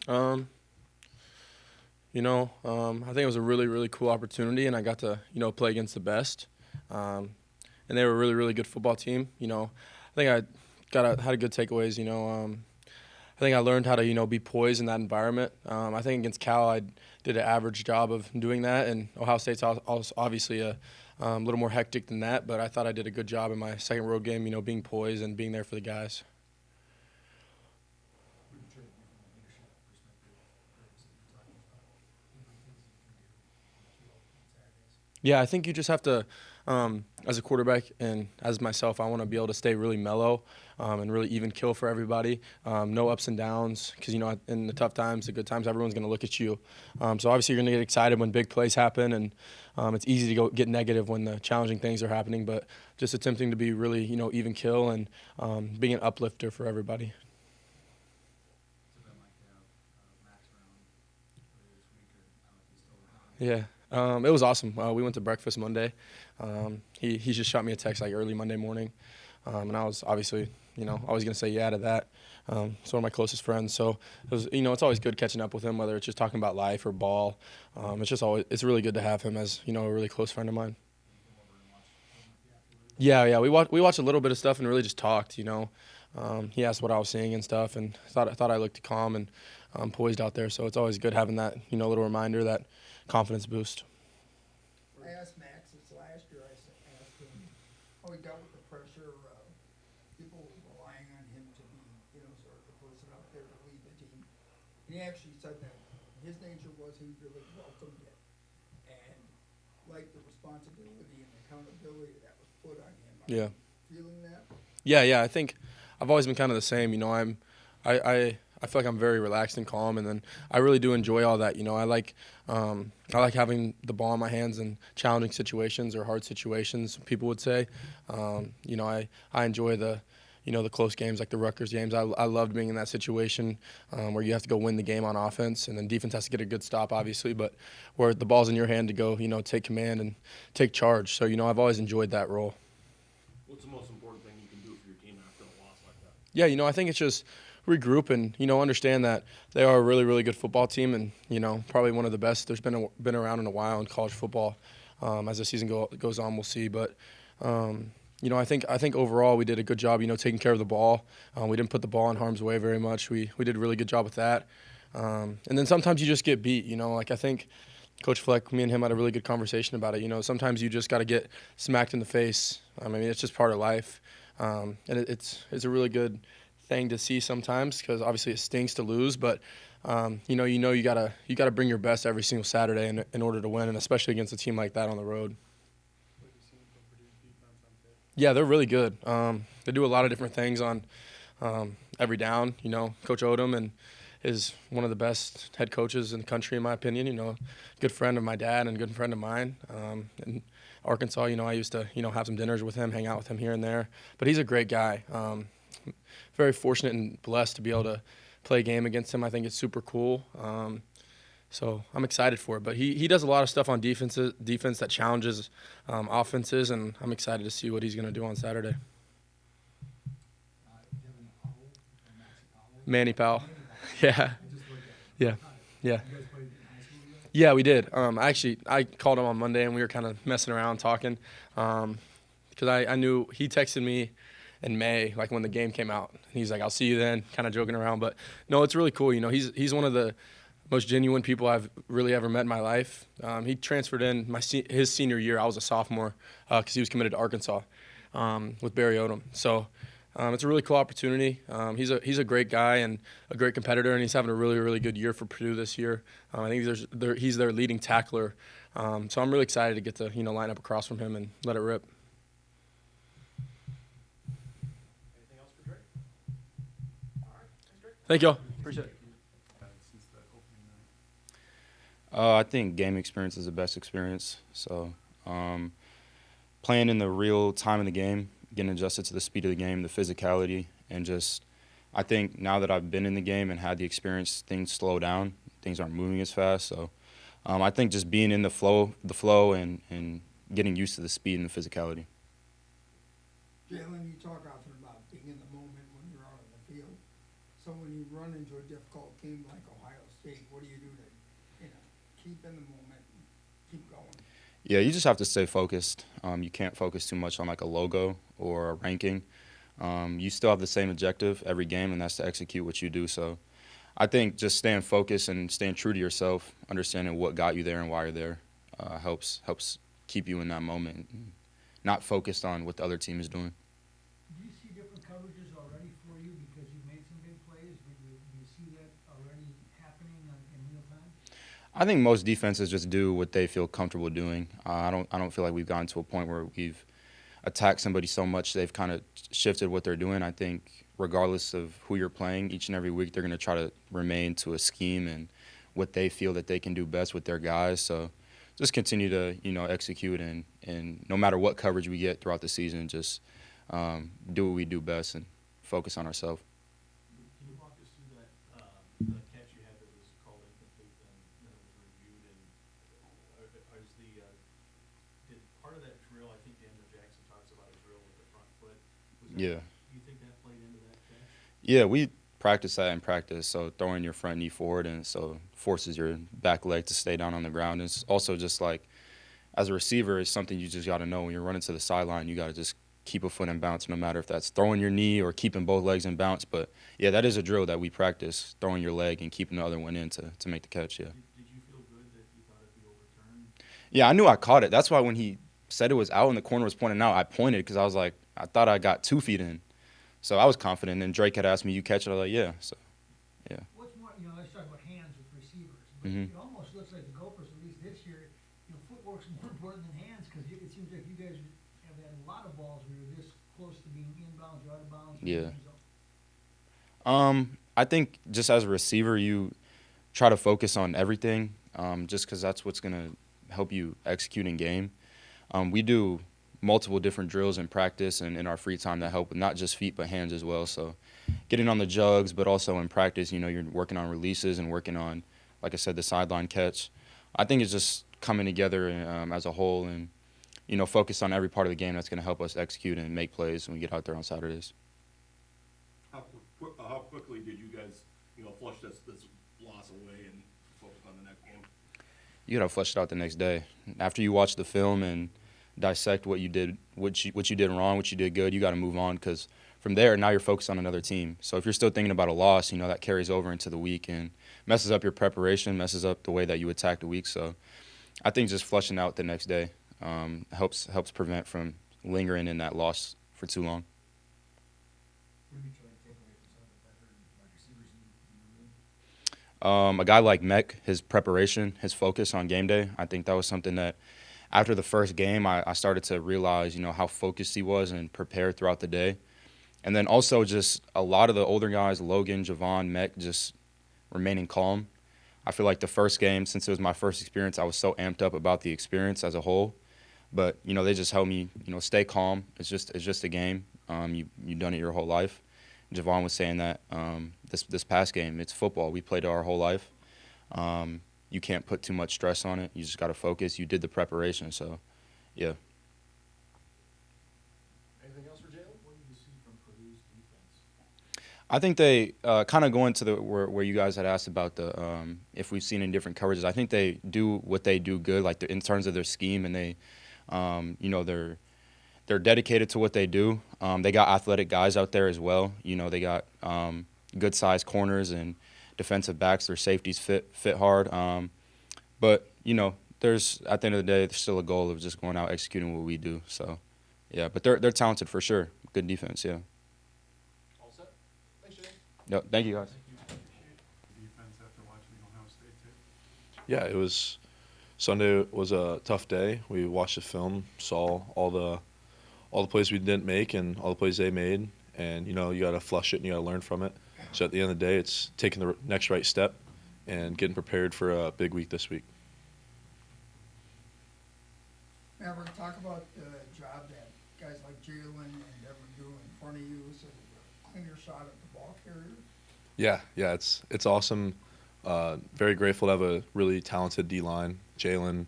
Um, I think it was a really, really cool opportunity, and I got to, play against the best. Um, and they were a really, really good football team. I think I had a good takeaways. I think I learned how to, be poised in that environment. I think against Cal, I did an average job of doing that, and Ohio State's obviously a little more hectic than that. But I thought I did a good job in my second road game, being poised and being there for the guys. Yeah, I think you just have to, as a quarterback and as myself, I want to be able to stay really mellow and really even kill for everybody. No ups and downs because, in the tough times, the good times, everyone's going to look at you. So obviously you're going to get excited when big plays happen, and it's easy to get negative when the challenging things are happening, but just attempting to be really, even kill and being an uplifter for everybody. Yeah, it was awesome. We went to breakfast Monday. He just shot me a text like early Monday morning, and I was obviously, always gonna say yeah to that. It's one of my closest friends, so it was, it's always good catching up with him, whether it's just talking about life or ball. It's really good to have him as a really close friend of mine. Yeah, we watched a little bit of stuff and really just talked. He asked what I was seeing and stuff, and I thought I looked calm and poised out there. So it's always good having that little reminder, that confidence boost. I asked Max this last year. Asked him how he dealt with the pressure, people relying on him to be, sort of the person out there to lead the team. And he actually said that his nature was he really welcomed it and liked the responsibility and accountability that was put on him. Are Yeah. you feeling that? Yeah. I think I've always been kind of the same. I feel like I'm very relaxed and calm, and then I really do enjoy all that. I like having the ball in my hands in challenging situations or hard situations. People would say, I enjoy the close games like the Rutgers games. I loved being in that situation where you have to go win the game on offense, and then defense has to get a good stop, obviously, but where the ball's in your hand to go, take command and take charge. So, I've always enjoyed that role. What's the most important thing you can do for your team after a loss like that? Yeah, I think it's just regroup and understand that they are a really, really good football team, and probably one of the best. There's been around in a while in college football. As the season goes on, we'll see. But I think overall we did a good job. Taking care of the ball. We didn't put the ball in harm's way very much. We did a really good job with that. And then sometimes you just get beat. Like I think Coach Fleck, me and him had a really good conversation about it. Sometimes you just got to get smacked in the face. I mean, it's just part of life, and it's a really good thing to see sometimes because obviously it stinks to lose, but you gotta bring your best every single Saturday in order to win, and especially against a team like that on the road. Yeah, they're really good. They do a lot of different things on every down. Coach Odom and is one of the best head coaches in the country, in my opinion. Good friend of my dad and a good friend of mine. In Arkansas, I used to, have some dinners with him, hang out with him here and there. But he's a great guy. Very fortunate and blessed to be able to play a game against him. I think it's super cool. So I'm excited for it. But he does a lot of stuff on defense that challenges offenses, and I'm excited to see what he's going to do on Saturday. Deven Powell or Maxi Powell? Manny Powell. Yeah. Yeah. Yeah. You guys played in high school together? Yeah, we did. I called him on Monday, and we were kind of messing around talking because I knew he texted me in May, like when the game came out. He's like, "I'll see you then," kind of joking around. But no, it's really cool. He's one of the most genuine people I've really ever met in my life. He transferred in his senior year. I was a sophomore because he was committed to Arkansas with Barry Odom. So it's a really cool opportunity. He's a great guy and a great competitor, and he's having a really, really good year for Purdue this year. I think he's their leading tackler. So I'm really excited to get to line up across from him and let it rip. Anything else for Drake? All right, thanks, Drake. Thank y'all. Appreciate it. Since the opening night. I think game experience is the best experience. So playing in the real time of the game, getting adjusted to the speed of the game, the physicality, and just I think now that I've been in the game and had the experience, things slow down. Things aren't moving as fast. So I think just being in the flow and getting used to the speed and the physicality. Jalen, you talk often about being in the moment when you're out on the field. So when you run into a difficult team like Ohio State, what do you do to, keep in the moment, and keep going? Yeah, you just have to stay focused. You can't focus too much on like a logo or a ranking. You still have the same objective every game, and that's to execute what you do. So I think just staying focused and staying true to yourself, understanding what got you there and why you're there, helps keep you in that moment, and not focused on what the other team is doing. Do you see different coverages already for you because you've made some big plays? Do you see that already happening in real time? I think most defenses just do what they feel comfortable doing. I don't feel like we've gotten to a point where we've attacked somebody so much they've kind of shifted what they're doing. I think regardless of who you're playing, each and every week they're going to try to remain to a scheme and what they feel that they can do best with their guys. So just continue to execute and no matter what coverage we get throughout the season, just do what we do best and focus on ourselves. Can you walk us through that, the catch you had that was called incomplete, then it was reviewed, and did part of that drill, I think Daniel Jackson talks about a drill with the front foot. Yeah. Do you think that played into that catch? Yeah, we practice that in practice. So throwing your front knee forward, and so forces your back leg to stay down on the ground. It's also just like, as a receiver, it's something you just got to know when you're running to the sideline. You got to just keep a foot in bounce, no matter if that's throwing your knee or keeping both legs in bounce. But yeah, that is a drill that we practice: throwing your leg and keeping the other one in to make the catch. Yeah. Did you feel good that you thought it'd be overturned? Yeah, I knew I caught it. That's why when he said it was out and the corner was pointing out, I pointed because I was like, I thought I got 2 feet in. So I was confident. And Drake had asked me, "You catch it?" I was like, "Yeah." So, yeah. What's more, let's talk about hands with receivers. But Mhm. it almost looks like the Gophers, at least this year, footwork's more important than hands because it seems like you guys have had a lot of balls where you're this close to being inbounds or out of bounds. Yeah. I think just as a receiver, you try to focus on everything, just because that's what's going to help you execute in game. We do multiple different drills in practice and in our free time that help with not just feet but hands as well. So getting on the jugs, but also in practice, you're working on releases and working on, like I said, the sideline catch. I think it's just coming together as a whole and, focus on every part of the game that's going to help us execute and make plays when we get out there on Saturdays. How quickly did you guys, flush this loss away and focus on the next game? You got to flush it out the next day. After you watch the film and dissect what you did, what you did wrong, what you did good, you got to move on because from there, now you're focused on another team. So if you're still thinking about a loss, that carries over into the week and messes up your preparation, messes up the way that you attack the week. So I think just flushing out the next day helps prevent from lingering in that loss for too long. What are you trying to take away from some of the veteran receivers in the room? A guy like Mech, his preparation, his focus on game day, I think that was something that after the first game, I started to realize, how focused he was and prepared throughout the day. And then also just a lot of the older guys, Logan, Javon, Mech, just remaining calm. I feel like the first game, since it was my first experience, I was so amped up about the experience as a whole. But, they just helped me, stay calm. It's just a game. You've done it your whole life. Javon was saying that this past game, it's football. We played it our whole life. You can't put too much stress on it. You just got to focus. You did the preparation, so, yeah. Anything else for Jalen? What did you see from Purdue's defense? I think they kind of go into where you guys had asked about the if we've seen any different coverages. I think they do what they do good, like in terms of their scheme, and they, they're dedicated to what they do. They got athletic guys out there as well. They got good-sized corners and defensive backs. Their safeties fit hard. But there's at the end of the day, there's still a goal of just going out executing what we do. So, yeah. But they're talented for sure. Good defense. Yeah. All set? Thanks, Jalen. No, thank you guys. Defense after watching the Ohio State tape? Yeah, it was Sunday was a tough day. We watched the film, saw all the plays we didn't make and all the plays they made, and you got to flush it and you got to learn from it. So at the end of the day, it's taking the next right step and getting prepared for a big week this week. Maverick, talk about the job that guys like Jalen and Deven do in front of you, so you clean your shot at the ball carrier. Yeah, it's awesome. Very grateful to have a really talented D-line. Jalen,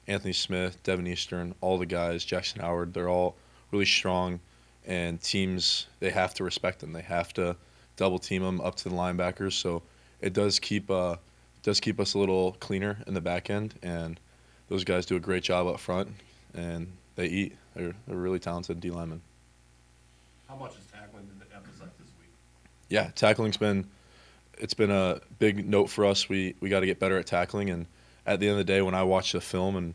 Anthony Smith, Devin Eastern, all the guys, Jackson Howard, they're all really strong, and teams, they have to respect them. They have to double team them up to the linebackers. So it does keep us a little cleaner in the back end, and those guys do a great job up front, and they eat. They're really talented D linemen. How much is tackling been emphasized this week? Yeah, tackling's been a big note for us. We got to get better at tackling, and at the end of the day, when I watch the film and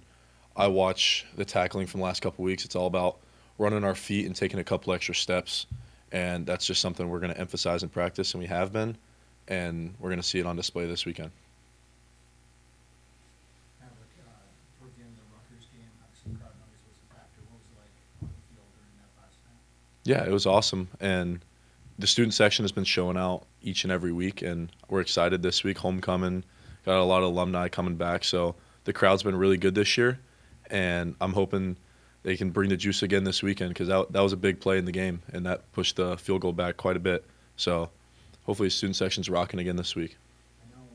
I watch the tackling from the last couple of weeks, it's all about running our feet and taking a couple extra steps, and that's just something we're going to emphasize in practice, and we have been, and we're going to see it on display this weekend. Maverick, towards the end of the Rutgers game, obviously crowd noise was a factor. What was it like on the field during that last night? Yeah, it was awesome, and the student section has been showing out each and every week, and we're excited this week. Homecoming, got a lot of alumni coming back, so the crowd's been really good this year, and I'm hoping they can bring the juice again this weekend because that was a big play in the game, and that pushed the field goal back quite a bit. So hopefully student section's rocking again this week. I know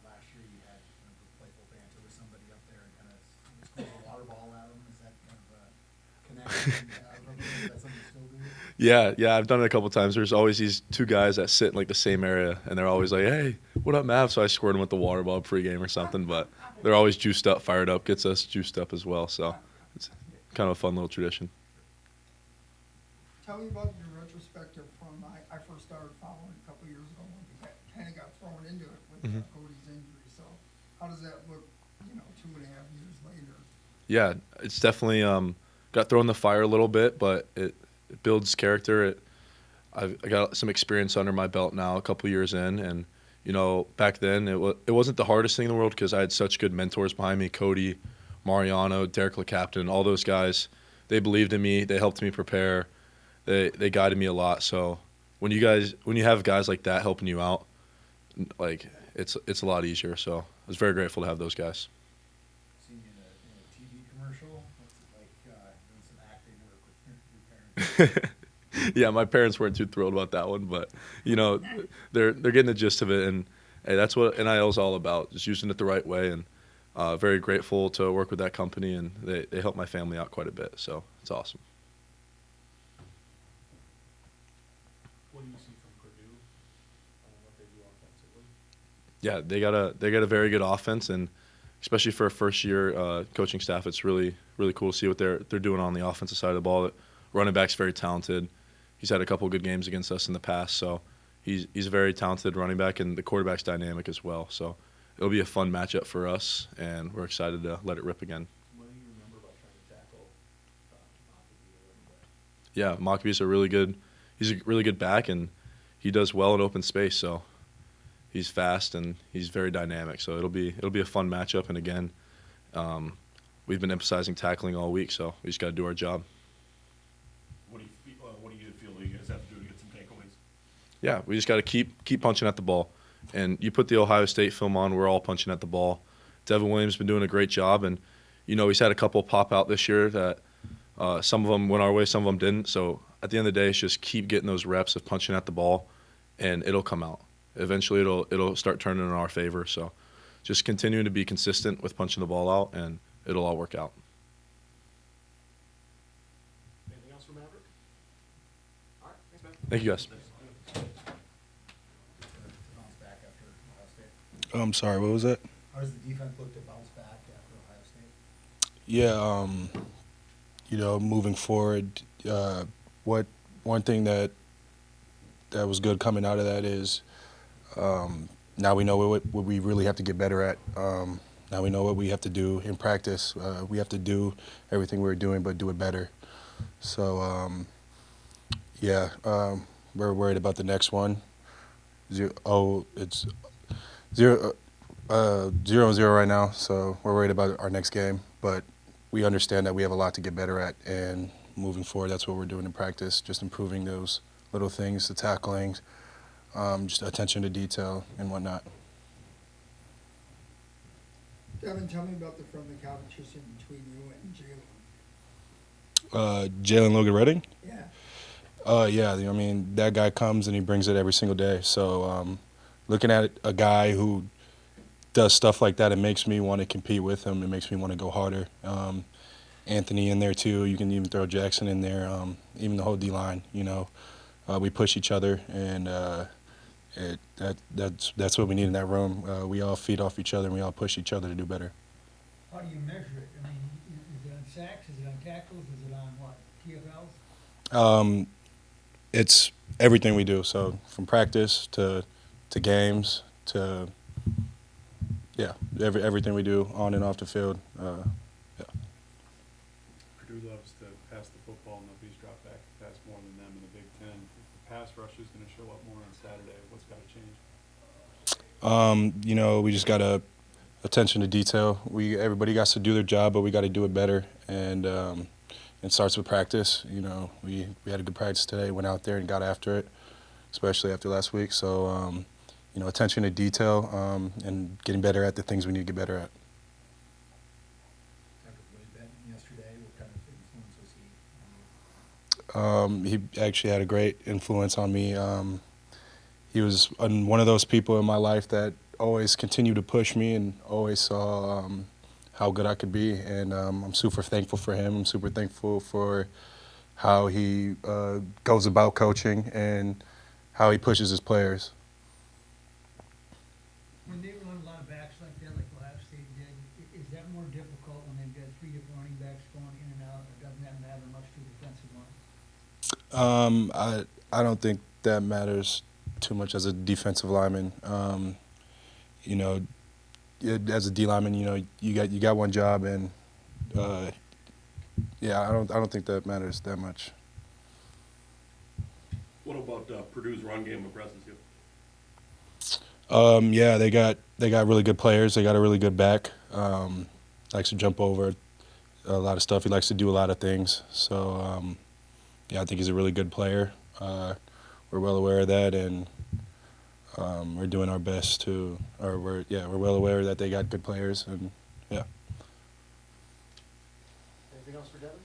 last year you had kind of a playful banter with somebody up there and kind of squeeze a water ball at them. Is that kind of a connection? Is that something you still do? Yeah, I've done it a couple times. There's always these two guys that sit in like the same area, and they're always like, "Hey, what up, Mav?" So I squirt them with the water ball pregame or something. But they're always juiced up, fired up, gets us juiced up as well. So it's kind of a fun little tradition. Tell me about your retrospective from, I first started following a couple years ago when we kind of got thrown into it with Cody's injury. So how does that look, 2.5 years later? Yeah, it's definitely got thrown in the fire a little bit, but it builds character. I got some experience under my belt now, a couple years in, and back then it wasn't the hardest thing in the world because I had such good mentors behind me, Cody, Mariano, Derek LeCaptain, all those guys. They believed in me. They helped me prepare. They guided me a lot. So when you have guys like that helping you out, like it's a lot easier. So I was very grateful to have those guys. Seen you in a TV commercial. What's it like doing some acting work with your parents? Yeah, my parents weren't too thrilled about that one, but they're getting the gist of it, and hey, that's what NIL is all about, just using it the right way. And very grateful to work with that company, and they helped my family out quite a bit, so it's awesome. What do you see from Purdue? What they do offensively? Yeah, they got a very good offense, and especially for a first year coaching staff, it's really cool to see what they're doing on the offensive side of the ball. The running back's very talented. He's had a couple of good games against us in the past, so he's a very talented running back, and the quarterback's dynamic as well. So it'll be a fun matchup for us, and we're excited to let it rip again. What do you remember about trying to tackle Mockabee? Yeah, Mockabee's he's a really good back, and he does well in open space. So he's fast and he's very dynamic. So it'll be a fun matchup. And again, we've been emphasizing tackling all week, so we just got to do our job. What do you feel you guys have to do to get some takeaways? Yeah, we just got to keep punching at the ball. And you put the Ohio State film on, we're all punching at the ball. Deven Williams has been doing a great job, and he's had a couple pop out this year that some of them went our way, some of them didn't. So at the end of the day, it's just keep getting those reps of punching at the ball, and it'll come out. Eventually, it'll start turning in our favor. So just continuing to be consistent with punching the ball out, and it'll all work out. Anything else for Maverick? All right, thanks, man. Thank you, guys. Bounce back after Ohio State. I'm sorry, what was that? How does the defense look to bounce back after Ohio State? Yeah, moving forward, one thing that was good coming out of that is now we know what we really have to get better at. Now we know what we have to do in practice. We have to do everything we're doing, but do it better. So, we're worried about the next one. It's 0-0 right now, so we're worried about our next game. But we understand that we have a lot to get better at, and moving forward, that's what we're doing in practice, just improving those little things, the tackling, just attention to detail and whatnot. Deven, tell me about the friendly competition between you and Jalen. Jalen Logan Redding? Yeah. Yeah, that guy comes and he brings it every single day. So looking at a guy who does stuff like that, it makes me want to compete with him. It makes me want to go harder. Anthony in there too. You can even throw Jackson in there. Even the whole D-line, we push each other, and That's what we need in that room. We all feed off each other and we all push each other to do better. How do you measure it? I mean, is it on sacks, is it on tackles, is it on what, TFLs? It's everything we do. So from practice to games to everything we do on and off the field. Purdue loves to pass the football. Nobody's dropped back to pass more than them in the Big Ten. If the pass rush is going to show up more on Saturday, what's got to change? We just got to attention to detail. Everybody got to do their job, but we got to do it better. And it starts with practice. We had a good practice today. Went out there and got after it, especially after last week. So attention to detail and getting better at the things we need to get better at. Yesterday, what kind of influence was he? He actually had a great influence on me. He was one of those people in my life that always continued to push me and always saw how good I could be. And I'm super thankful for him. I'm super thankful for how he goes about coaching and how he pushes his players. When they run a lot of backs like that, like Ohio State did, is that more difficult when they've got 3 different running backs going in and out, or doesn't that matter much to the defensive line? I don't think that matters too much as a defensive lineman. As a D lineman, you got one job, and I don't think that matters that much. What about Purdue's run game impresses you? They got really good players. They got a really good back. Likes to jump over a lot of stuff. He likes to do a lot of things. So I think he's a really good player. We're well aware of that, and we're doing our best we're well aware that they got good players, and yeah. Anything else for Deven?